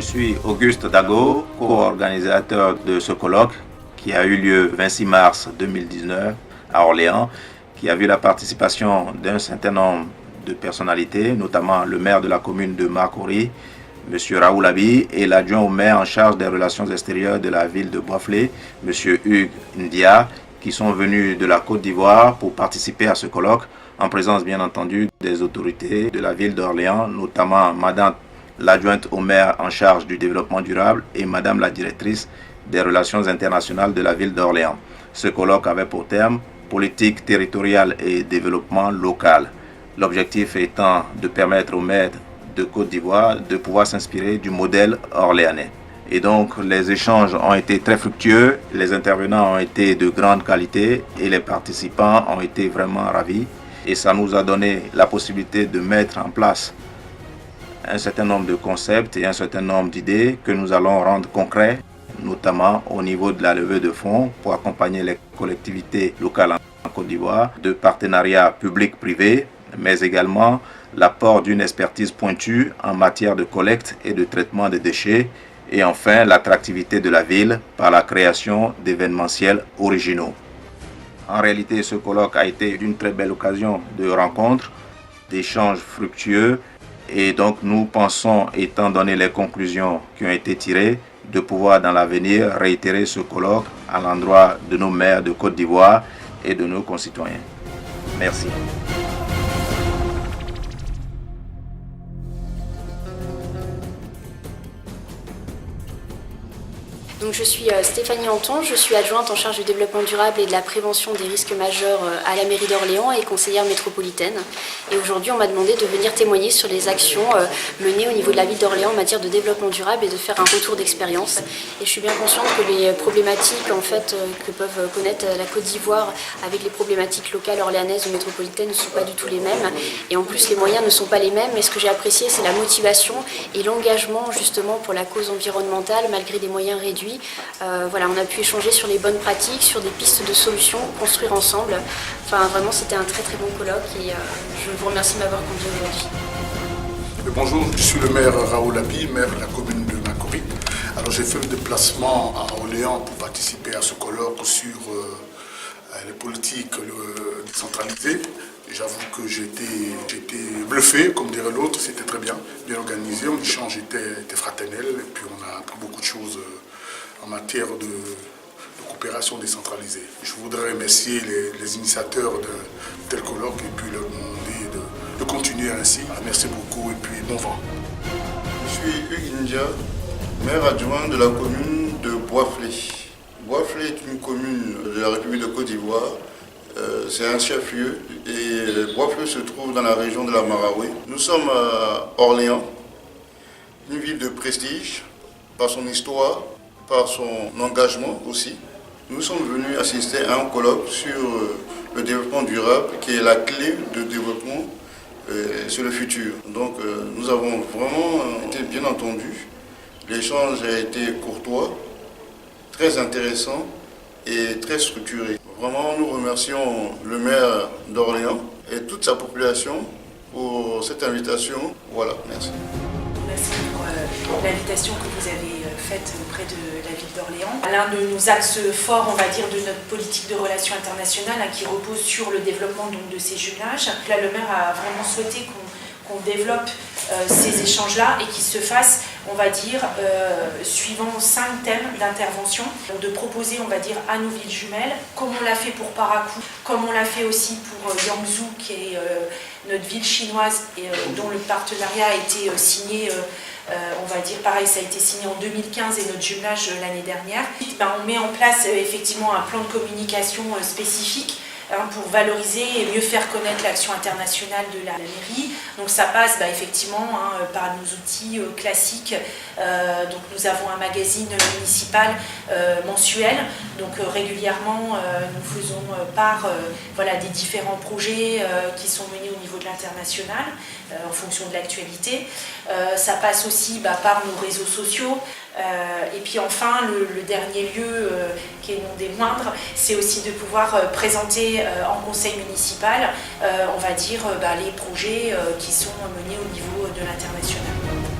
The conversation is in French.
suis Auguste Dago, co-organisateur de ce colloque qui a eu lieu le 26 mars 2019 à Orléans, qui a vu la participation d'un certain nombre de personnalités, notamment le maire de la commune de Marcory, M. Raoul Abi, et l'adjoint au maire en charge des relations extérieures de la ville de Boisflé, M. Hugues Ndia, qui sont venus de la Côte d'Ivoire pour participer à ce colloque, en présence bien entendu des autorités de la ville d'Orléans, notamment Madame l'adjointe au maire en charge du développement durable et Madame la directrice des relations internationales de la ville d'Orléans. Ce colloque avait pour terme politique territoriale et développement local. L'objectif étant de permettre aux maires de Côte d'Ivoire de pouvoir s'inspirer du modèle orléanais. Et donc les échanges ont été très fructueux, les intervenants ont été de grande qualité et les participants ont été vraiment ravis. Et ça nous a donné la possibilité de mettre en place un certain nombre de concepts et un certain nombre d'idées que nous allons rendre concrets, notamment au niveau de la levée de fonds pour accompagner les collectivités locales en Côte d'Ivoire, de partenariats publics-privés, mais également l'apport d'une expertise pointue en matière de collecte et de traitement des déchets, et enfin l'attractivité de la ville par la création d'événementiels originaux. En réalité, ce colloque a été une très belle occasion de rencontres, d'échanges fructueux, et donc nous pensons, étant donné les conclusions qui ont été tirées, de pouvoir dans l'avenir réitérer ce colloque à l'endroit de nos maires de Côte d'Ivoire et de nos concitoyens. Merci. Donc je suis Stéphanie Anton, je suis adjointe en charge du développement durable et de la prévention des risques majeurs à la mairie d'Orléans et conseillère métropolitaine. Et aujourd'hui, on m'a demandé de venir témoigner sur les actions menées au niveau de la ville d'Orléans en matière de développement durable et de faire un retour d'expérience. Et je suis bien consciente que les problématiques en fait, que peuvent connaître la Côte d'Ivoire avec les problématiques locales orléanaises ou métropolitaines ne sont pas du tout les mêmes. Et en plus, les moyens ne sont pas les mêmes. Et ce que j'ai apprécié, c'est la motivation et l'engagement justement pour la cause environnementale malgré des moyens réduits. Voilà, on a pu échanger sur les bonnes pratiques, sur des pistes de solutions, construire ensemble. Enfin, vraiment, c'était un très très bon colloque et je vous remercie de m'avoir conduit aujourd'hui. Bonjour, je suis le maire Raoul Abi, maire de la commune de Marcory. Alors j'ai fait le déplacement à Orléans pour participer à ce colloque sur les politiques décentralisées. J'avoue que j'étais bluffé, comme dirait l'autre, c'était très bien organisé, l'échange était fraternel et puis on a appris beaucoup de choses en matière de coopération décentralisée. Je voudrais remercier les initiateurs de tel colloque et puis leur demander de continuer ainsi. Merci beaucoup et puis bon vent. Je suis Hugues Ndia, maire adjoint de la commune de Boisflé. Boisflé est une commune de la République de Côte d'Ivoire. C'est un chef-lieu et Boisflé se trouve dans la région de la Maraoué. Nous sommes à Orléans, une ville de prestige par son histoire, par son engagement aussi. Nous sommes venus assister à un colloque sur le développement durable qui est la clé de développement sur le futur. Donc nous avons vraiment été bien entendus. L'échange a été courtois, très intéressant et très structuré. Vraiment, nous remercions le maire d'Orléans et toute sa population pour cette invitation. Voilà, merci. Merci pour l'invitation que vous avez faite auprès de la ville d'Orléans. L'un de nos axes forts, on va dire, de notre politique de relations internationales qui repose sur le développement donc, de ces jumelages. Là, le maire a vraiment souhaité qu'on développe ces échanges-là et qu'ils se fassent, on va dire, suivant 5 thèmes d'intervention. De proposer, on va dire, à nos villes jumelles, comme on l'a fait pour Parakou, comme on l'a fait aussi pour Yangzhou, qui est notre ville chinoise et dont le partenariat a été signé, on va dire, pareil, ça a été signé en 2015 et notre jumelage l'année dernière. On met en place effectivement un plan de communication spécifique pour valoriser et mieux faire connaître l'action internationale de la mairie. Donc ça passe effectivement par nos outils classiques. Donc nous avons un magazine municipal mensuel. Donc régulièrement nous faisons part des différents projets qui sont menés au niveau de l'international en fonction de l'actualité. Ça passe aussi par nos réseaux sociaux. Et puis enfin, le dernier lieu, qui est non des moindres, c'est aussi de pouvoir présenter en conseil municipal, on va dire, les projets qui sont menés au niveau de l'international.